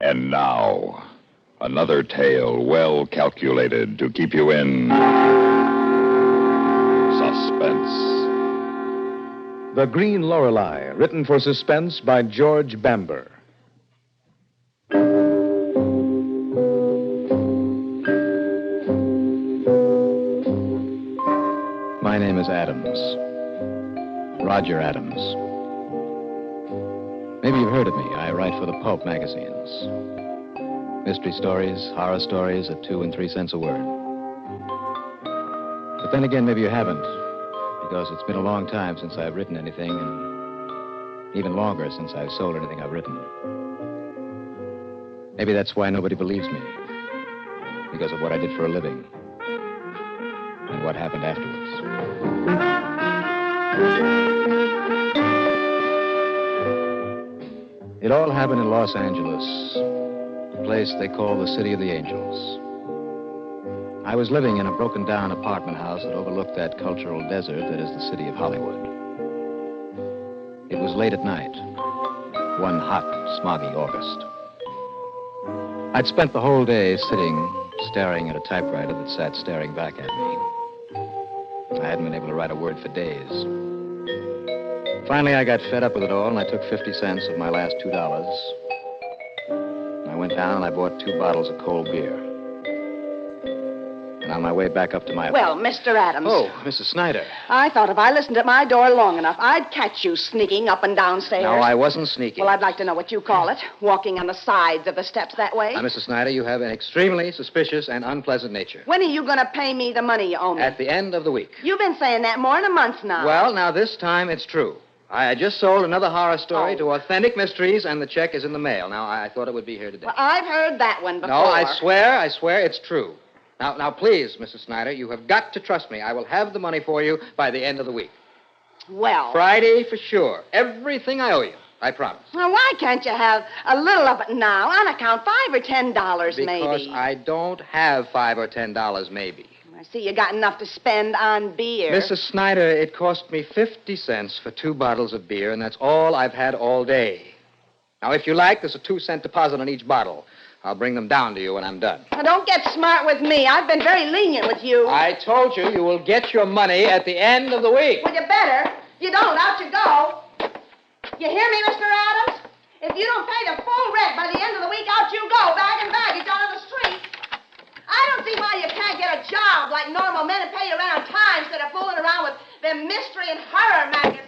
And now, another tale well calculated to keep you in suspense. The Green Lorelei, written for Suspense by George Bamber. My name is Adams. Roger Adams. Maybe you've heard of me. I write for the pulp magazines. Mystery stories, horror stories at 2 and 3 cents a word. But then again, maybe you haven't, because it's been a long time since I've written anything, and even longer since I've sold anything I've written. Maybe that's why nobody believes me, because of what I did for a living and what happened afterwards. It all happened in Los Angeles, a place they call the City of the Angels. I was living in a broken-down apartment house that overlooked that cultural desert that is the city of Hollywood. It was late at night, one hot, smoggy August. I'd spent the whole day sitting, staring at a typewriter that sat staring back at me. I hadn't been able to write a word for days. Finally, I got fed up with it all, and I took 50 cents of my last $2. I went down and I bought 2 bottles of cold beer. And on my way back up to my... Well, Mr. Adams. Oh, Mrs. Snyder. I thought if I listened at my door long enough, I'd catch you sneaking up and downstairs. No, I wasn't sneaking. Well, I'd like to know what you call it. Walking on the sides of the steps that way. Now, Mrs. Snyder, you have an extremely suspicious and unpleasant nature. When are you going to pay me the money you owe me? At the end of the week. You've been saying that more than a month now. Well, now this time it's true. I just sold another horror story to Authentic Mysteries, and the check is in the mail. Now, I thought it would be here today. Well, I've heard that one before. No, I swear it's true. Now, please, Mrs. Snyder, you have got to trust me. I will have the money for you by the end of the week. Well... Friday for sure. Everything I owe you. I promise. Well, why can't you have a little of it now? On account, $5 or $10 maybe. Because I don't have $5 or $10 maybe. I see you got enough to spend on beer. Mrs. Snyder, it cost me 50 cents for 2 bottles of beer, and that's all I've had all day. Now, if you like, there's a 2-cent deposit on each bottle. I'll bring them down to you when I'm done. Now, don't get smart with me. I've been very lenient with you. I told you you will get your money at the end of the week. Well, you better. If you don't, out you go. You hear me, Mr. Adams? If you don't pay the full rent by the end of the week, out you go, bag and baggage out on the street. I don't see why you can't get a job like normal men and pay your rent on time instead of fooling around with them mystery and horror magazines.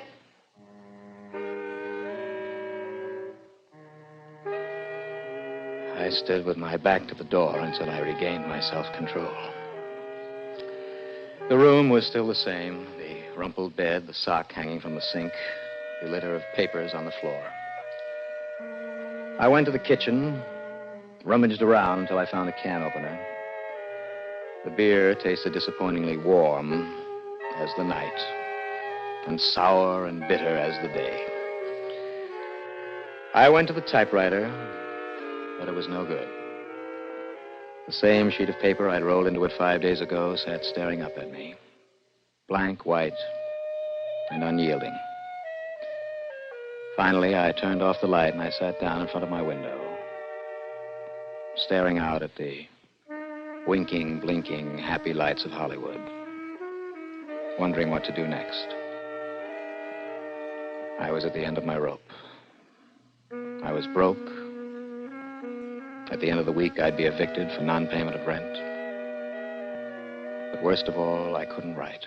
I stood with my back to the door until I regained my self-control. The room was still the same, the rumpled bed, the sock hanging from the sink, the litter of papers on the floor. I went to the kitchen, rummaged around until I found a can opener. The beer tasted disappointingly warm as the night, and sour and bitter as the day. I went to the typewriter, but it was no good. The same sheet of paper I'd rolled into it 5 days ago sat staring up at me, blank white and unyielding. Finally, I turned off the light and I sat down in front of my window, staring out at the winking, blinking, happy lights of Hollywood, wondering what to do next. I was at the end of my rope. I was broke. At the end of the week, I'd be evicted for non-payment of rent. But worst of all, I couldn't write.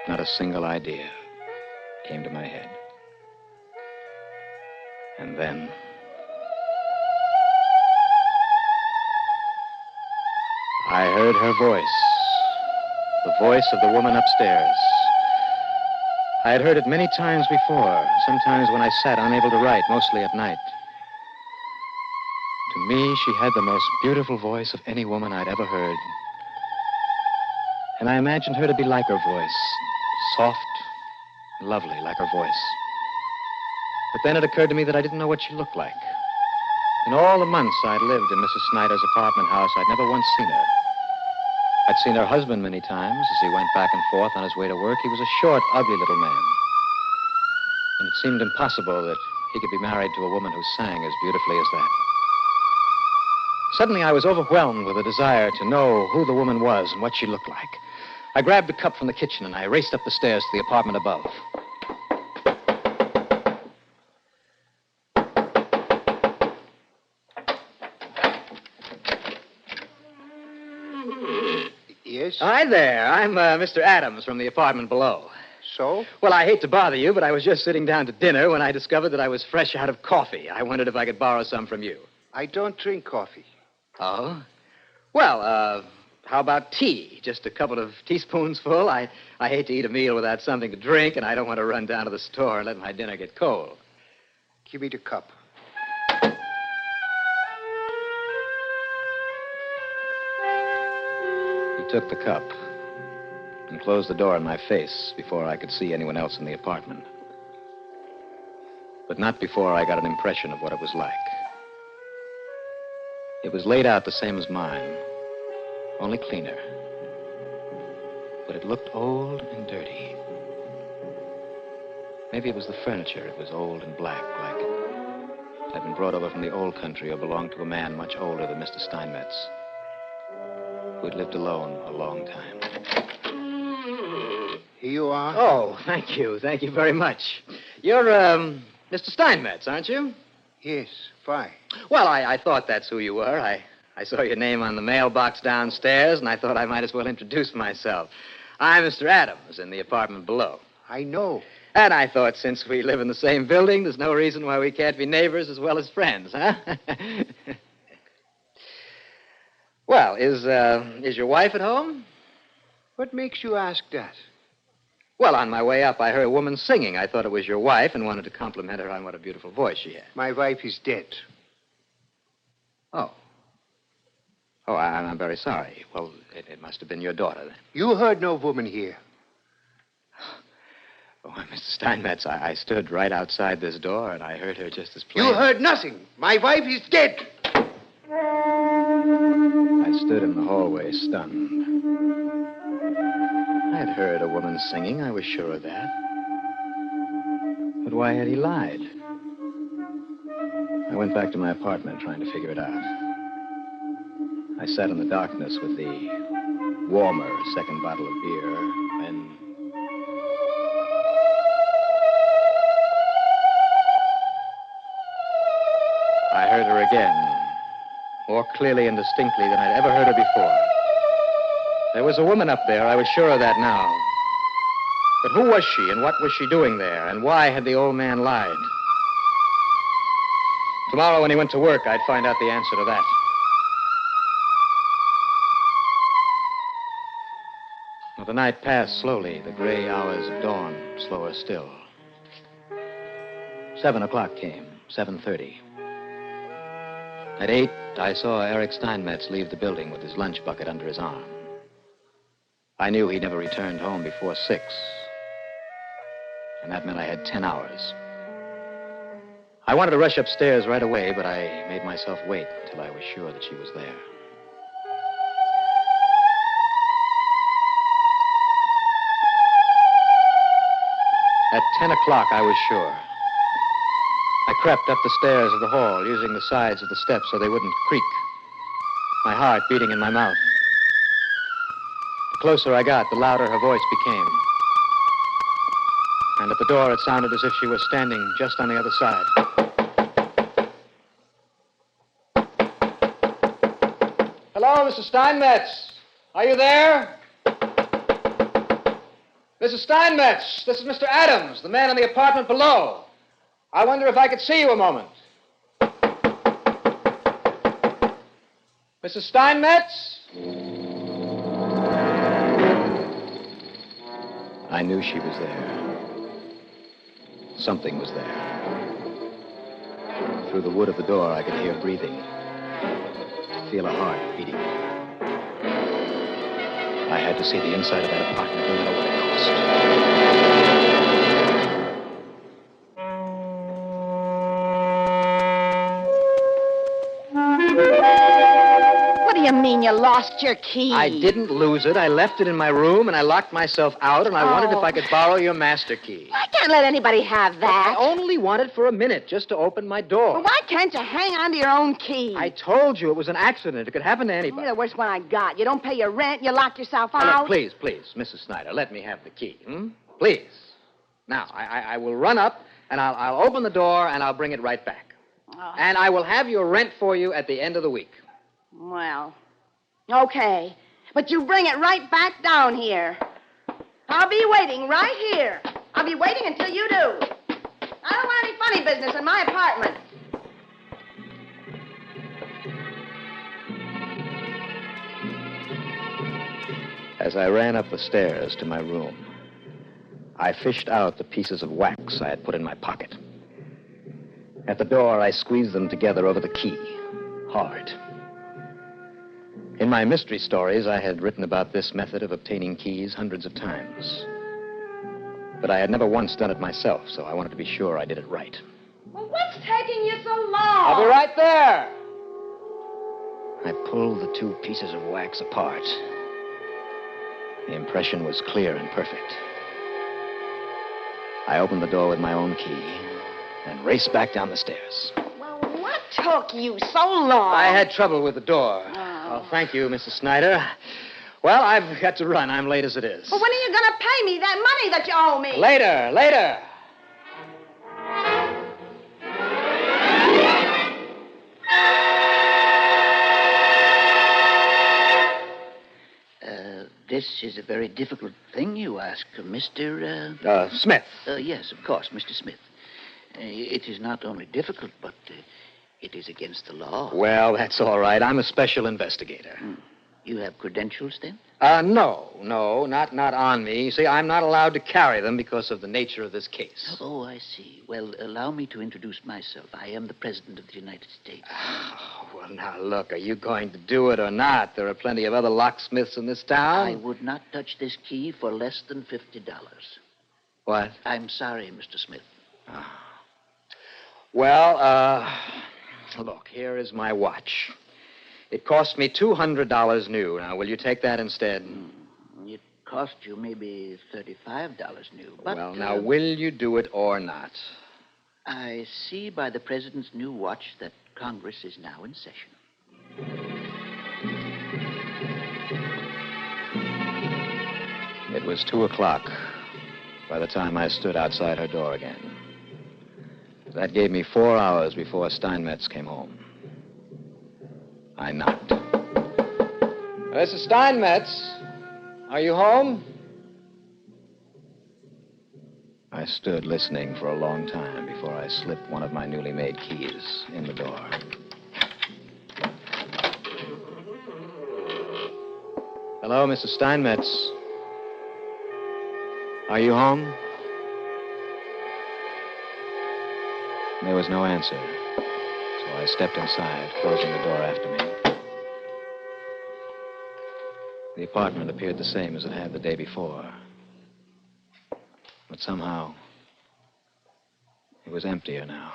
Not a single idea came to my head. And then... I heard her voice, the voice of the woman upstairs. I had heard it many times before, sometimes when I sat unable to write, mostly at night. To me, she had the most beautiful voice of any woman I'd ever heard. And I imagined her to be like her voice, soft, lovely like her voice. But then it occurred to me that I didn't know what she looked like. In all the months I'd lived in Mrs. Snyder's apartment house, I'd never once seen her. I'd seen her husband many times as he went back and forth on his way to work. He was a short, ugly little man. And it seemed impossible that he could be married to a woman who sang as beautifully as that. Suddenly, I was overwhelmed with a desire to know who the woman was and what she looked like. I grabbed the cup from the kitchen and I raced up the stairs to the apartment above. Yes? Hi there. I'm Mr. Adams from the apartment below. So? Well, I hate to bother you, but I was just sitting down to dinner when I discovered that I was fresh out of coffee. I wondered if I could borrow some from you. I don't drink coffee. Oh? Well, how about tea? Just a couple of teaspoons full? I hate to eat a meal without something to drink, and I don't want to run down to the store and let my dinner get cold. Give me the cup. He took the cup and closed the door in my face before I could see anyone else in the apartment. But not before I got an impression of what it was like. It was laid out the same as mine, only cleaner. But it looked old and dirty. Maybe it was the furniture. It was old and black, like it had been brought over from the old country or belonged to a man much older than Mr. Steinmetz, who had lived alone a long time. Here you are. Oh, thank you. Thank you very much. You're, Mr. Steinmetz, aren't you? Yes, fine. Well, I thought that's who you were. I saw your name on the mailbox downstairs, and I thought I might as well introduce myself. I'm Mr. Adams in the apartment below. I know. And I thought since we live in the same building, there's no reason why we can't be neighbors as well as friends, huh? Well, is your wife at home? What makes you ask that? Well, on my way up, I heard a woman singing. I thought it was your wife and wanted to compliment her on what a beautiful voice she had. My wife is dead. Oh. Oh, I'm very sorry. Well, it must have been your daughter, then. You heard no woman here. Oh, Mr. Steinmetz, I stood right outside this door, and I heard her just as plain. You heard nothing. My wife is dead. I stood in the hallway, stunned. I had heard a woman singing, I was sure of that. But why had he lied? I went back to my apartment trying to figure it out. I sat in the darkness with the warmer second bottle of beer, and... I heard her again, more clearly and distinctly than I'd ever heard her before. There was a woman up there, I was sure of that now. But who was she, and what was she doing there, and why had the old man lied? Tomorrow when he went to work, I'd find out the answer to that. Well, the night passed slowly, the gray hours of dawn slower still. 7 o'clock came, 7:30. At 8, I saw Eric Steinmetz leave the building with his lunch bucket under his arm. I knew he never returned home before 6. And that meant I had 10 hours. I wanted to rush upstairs right away, but I made myself wait until I was sure that she was there. At 10 o'clock, I was sure. I crept up the stairs of the hall, using the sides of the steps so they wouldn't creak, my heart beating in my mouth. The closer I got, the louder her voice became. And at the door, it sounded as if she was standing just on the other side. Hello, Mrs. Steinmetz. Are you there? Mrs. Steinmetz, this is Mr. Adams, the man in the apartment below. I wonder if I could see you a moment. Mrs. Steinmetz? I knew she was there. Something was there. Through the wood of the door, I could hear breathing, feel a heart beating. I had to see the inside of that apartment, no matter what it cost. What are you mean you lost your key? I didn't lose it. I left it in my room, and I locked myself out, and I wondered if I could borrow your master key. I can't let anybody have that. I only wanted for a minute, just to open my door. Well, why can't you hang on to your own key? I told you it was an accident. It could happen to anybody. You're the worst one I got. You don't pay your rent, you lock yourself Now, out. look, please, Mrs. Snyder, let me have the key. Please. Now, I will run up, and I'll open the door, and I'll bring it right back. And I will have your rent for you at the end of the week. Well, okay. But you bring it right back down here. I'll be waiting right here. I'll be waiting until you do. I don't want any funny business in my apartment. As I ran up the stairs to my room, I fished out the pieces of wax I had put in my pocket. At the door, I squeezed them together over the key, hard. In my mystery stories, I had written about this method of obtaining keys hundreds of times. But I had never once done it myself, so I wanted to be sure I did it right. Well, what's taking you so long? I'll be right there. I pulled the two pieces of wax apart. The impression was clear and perfect. I opened the door with my own key and raced back down the stairs. Well, what took you so long? I had trouble with the door. Oh, thank you, Mrs. Snyder. Well, I've got to run. I'm late as it is. Well, when are you going to pay me that money that you owe me? Later. This is a very difficult thing you ask, Mr. Smith. Yes, of course, Mr. Smith. It is not only difficult, but it is against the law. Well, that's all right. I'm a special investigator. You have credentials, then? No, not on me. See, I'm not allowed to carry them because of the nature of this case. Oh, I see. Well, allow me to introduce myself. I am the President of the United States. Oh, well, now, look, are you going to do it or not? There are plenty of other locksmiths in this town. I would not touch this key for less than $50. What? I'm sorry, Mr. Smith. Well, look, here is my watch. It cost me $200 new. Now, will you take that instead? It cost you maybe $35 new. But, well, now, will you do it or not? I see by the President's new watch that Congress is now in session. It was 2 o'clock by the time I stood outside her door again. That gave me 4 hours before Steinmetz came home. I knocked. Mrs. Steinmetz, are you home? I stood listening for a long time before I slipped one of my newly made keys in the door. Hello, Mrs. Steinmetz. Are you home? There was no answer. So I stepped inside, closing the door after me. The apartment appeared the same as it had the day before. But somehow, it was emptier now.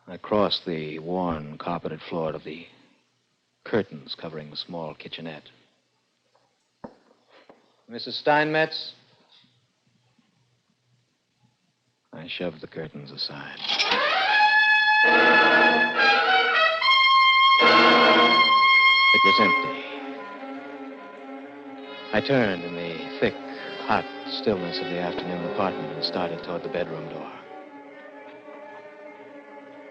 I crossed the worn, carpeted floor to the curtains covering the small kitchenette. Mrs. Steinmetz? I shoved the curtains aside. It was empty. I turned in the thick, hot stillness of the afternoon apartment and started toward the bedroom door.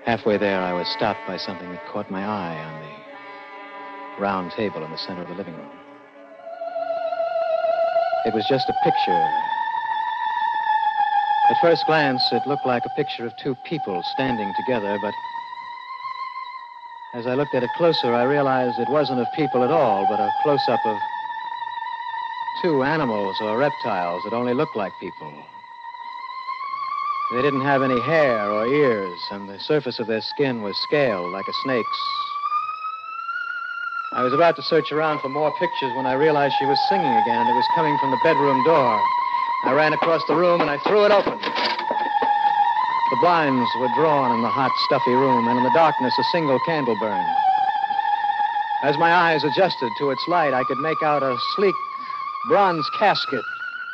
Halfway there, I was stopped by something that caught my eye on the round table in the center of the living room. It was just a picture. At first glance, it looked like a picture of two people standing together, but as I looked at it closer, I realized it wasn't of people at all, but a close-up of two animals or reptiles that only looked like people. They didn't have any hair or ears, and the surface of their skin was scaled like a snake's. I was about to search around for more pictures when I realized she was singing again, and it was coming from the bedroom door. I ran across the room, and I threw it open. The blinds were drawn in the hot, stuffy room, and in the darkness, a single candle burned. As my eyes adjusted to its light, I could make out a sleek bronze casket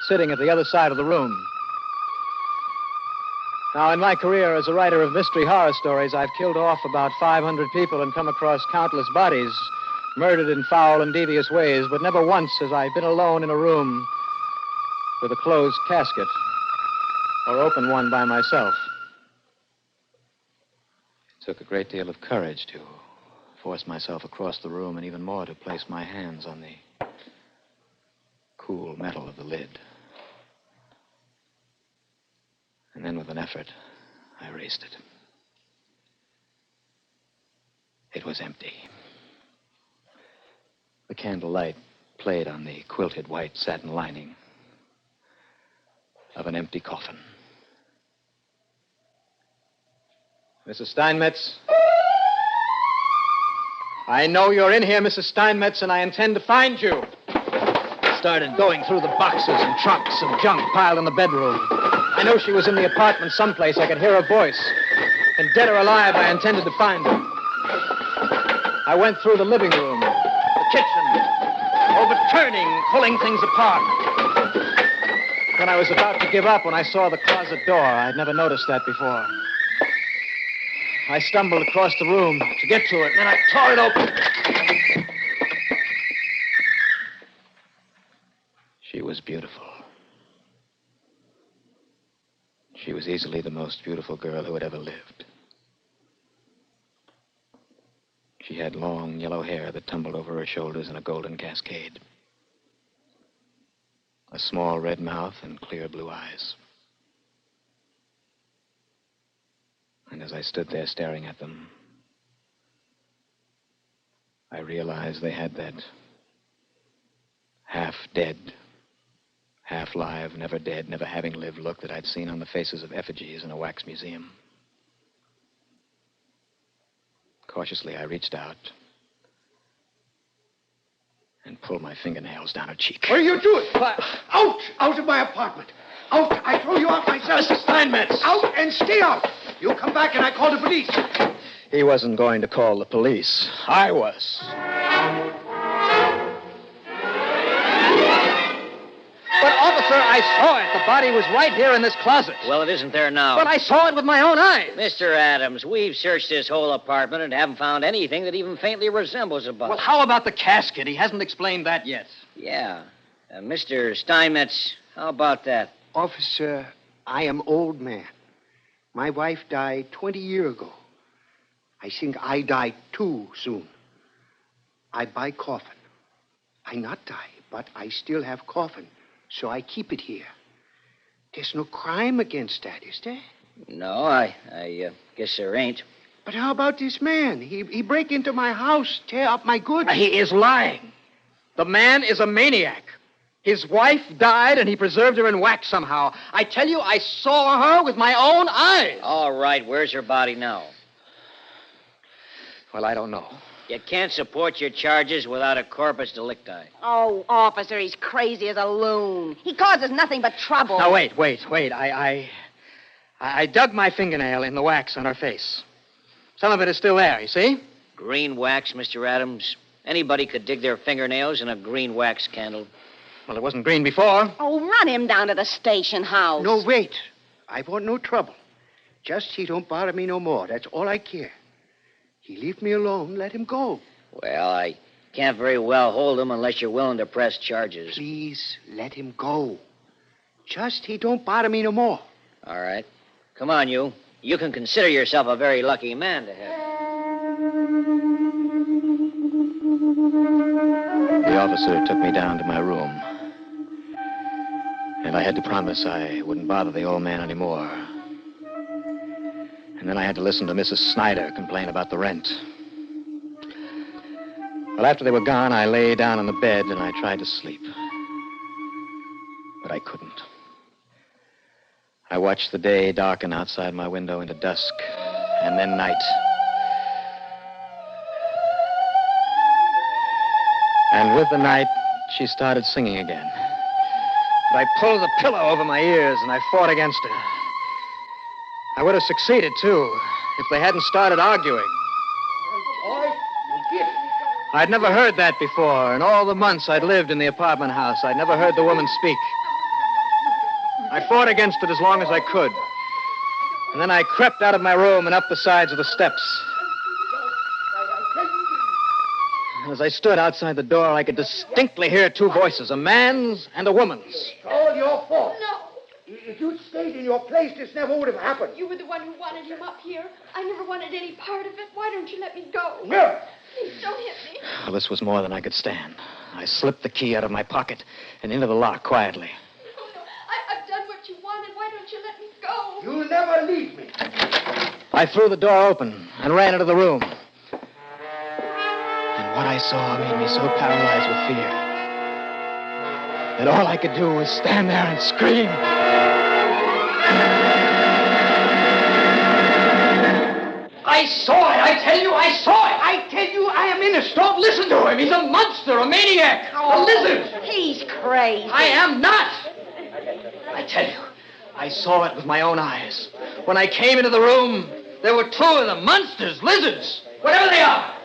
sitting at the other side of the room. Now, in my career as a writer of mystery horror stories, I've killed off about 500 people and come across countless bodies, murdered in foul and devious ways, but never once has I been alone in a room with a closed casket or open one by myself. It took a great deal of courage to force myself across the room, and even more to place my hands on the cool metal of the lid. And then with an effort, I raised it. It was empty. The candlelight played on the quilted white satin lining of an empty coffin. Mrs. Steinmetz? I know you're in here, Mrs. Steinmetz, and I intend to find you. I started going through the boxes and trunks and junk piled in the bedroom. I know she was in the apartment someplace. I could hear her voice. And dead or alive, I intended to find her. I went through the living room, the kitchen, overturning, pulling things apart. Then I was about to give up when I saw the closet door. I'd never noticed that before. I stumbled across the room to get to it, and then I tore it open. She was beautiful. She was easily the most beautiful girl who had ever lived. She had long yellow hair that tumbled over her shoulders in a golden cascade. A small red mouth and clear blue eyes. And as I stood there staring at them, I realized they had that half-dead, half-live, never dead, never having lived look that I'd seen on the faces of effigies in a wax museum. Cautiously, I reached out and pulled my fingernails down her cheek. What are you doing? Out! Out of my apartment! Out! I throw you out myself! Mr. Steinmetz! Out and stay out! You come back and I call the police. He wasn't going to call the police. I was. But, officer, I saw it. The body was right here in this closet. Well, it isn't there now. But I saw it with my own eyes. Mr. Adams, we've searched this whole apartment and haven't found anything that even faintly resembles a body. Well, how about the casket? He hasn't explained that yet. Yeah. Mr. Steinmetz, how about that? Officer, I am old man. My wife died 20 years ago. I think I die too soon. I buy coffin. I not die, but I still have coffin, so I keep it here. There's no crime against that, is there? No, I guess there ain't. But how about this man? He break into my house, tear up my goods. He is lying. The man is a maniac. His wife died, and he preserved her in wax somehow. I tell you, I saw her with my own eyes. All right, where's her body now? Well, I don't know. You can't support your charges without a corpus delicti. Oh, officer, he's crazy as a loon. He causes nothing but trouble. Now, wait. I dug my fingernail in the wax on her face. Some of it is still there, you see? Green wax, Mr. Adams. Anybody could dig their fingernails in a green wax candle. Well, it wasn't green before. Oh, run him down to the station house. No, wait. I want no trouble. Just he don't bother me no more. That's all I care. He leave me alone. Let him go. Well, I can't very well hold him unless you're willing to press charges. Please, let him go. Just he don't bother me no more. All right. Come on, you. You can consider yourself a very lucky man to have. The officer took me down to my room. And I had to promise I wouldn't bother the old man anymore. And then I had to listen to Mrs. Snyder complain about the rent. Well, after they were gone, I lay down on the bed and I tried to sleep. But I couldn't. I watched the day darken outside my window into dusk, and then night. And with the night, she started singing again. But I pulled the pillow over my ears, and I fought against her. I would have succeeded, too, if they hadn't started arguing. I'd never heard that before. In all the months I'd lived in the apartment house, I'd never heard the woman speak. I fought against it as long as I could. And then I crept out of my room and up the sides of the steps. As I stood outside the door, I could distinctly hear two voices, a man's and a woman's. It's all your fault. No. If you'd stayed in your place, this never would have happened. You were the one who wanted him up here. I never wanted any part of it. Why don't you let me go? No. Please don't hit me. Well, this was more than I could stand. I slipped the key out of my pocket and into the lock quietly. No. I've done what you wanted. Why don't you let me go? You'll never leave me. I threw the door open and ran into the room. And what I saw made me so paralyzed with fear that all I could do was stand there and scream. I saw it. I tell you, I saw it. I tell you, I am innocent. Don't listen to him. He's a monster, a maniac, a lizard. He's crazy. I am not. I tell you, I saw it with my own eyes. When I came into the room, there were two of them, monsters, lizards, whatever they are.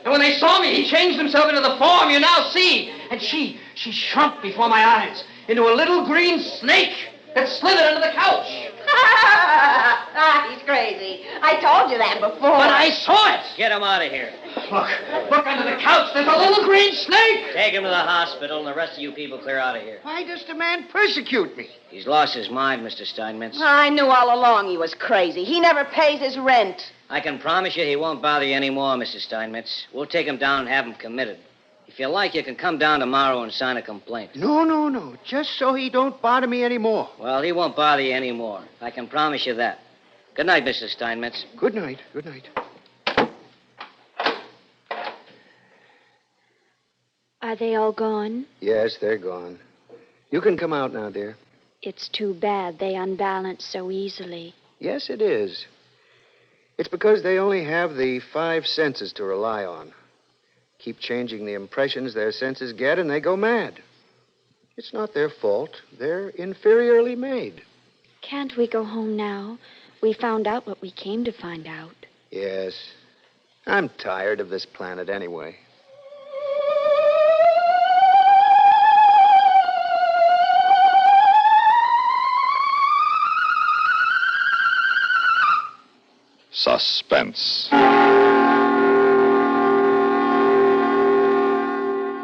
And when they saw me, he changed himself into the form you now see. And she shrunk before my eyes into a little green snake that slithered under the couch. He's crazy. I told you that before. But I saw it. Get him out of here. Look under the couch. There's a little green snake. Take him to the hospital, and the rest of you people clear out of here. Why does the man persecute me? He's lost his mind, Mr. Steinmetz. I knew all along he was crazy. He never pays his rent. I can promise you he won't bother you anymore, Mr. Steinmetz. We'll take him down and have him committed. If you like, you can come down tomorrow and sign a complaint. No. Just so he don't bother me anymore. Well, he won't bother you anymore. I can promise you that. Good night, Mr. Steinmetz. Good night. Good night. Are they all gone? Yes, they're gone. You can come out now, dear. It's too bad they unbalance so easily. Yes, it is. It's because they only have the 5 senses to rely on. Keep changing the impressions their senses get, and they go mad. It's not their fault. They're inferiorly made. Can't we go home now? We found out what we came to find out. Yes. I'm tired of this planet anyway. Suspense.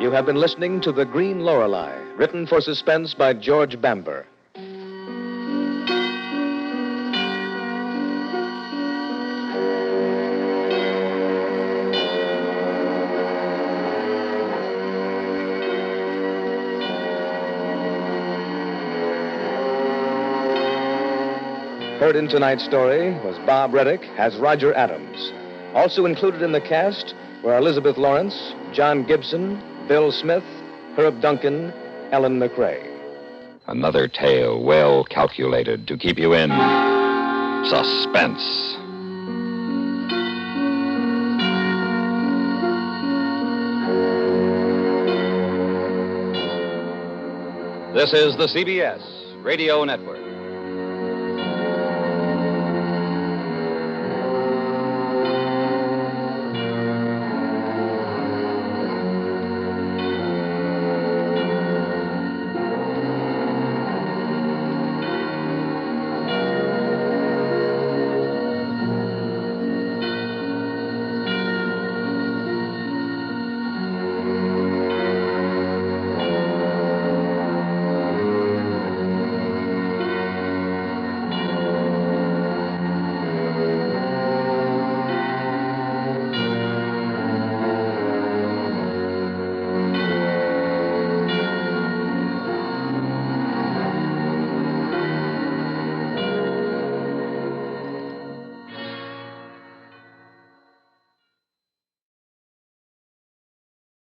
You have been listening to The Green Lorelei, written for Suspense by George Bamber. Heard in tonight's story was Bob Reddick as Roger Adams. Also included in the cast were Elizabeth Lawrence, John Gibson, Bill Smith, Herb Duncan, Ellen McRae. Another tale well calculated to keep you in suspense. This is the CBS Radio Network.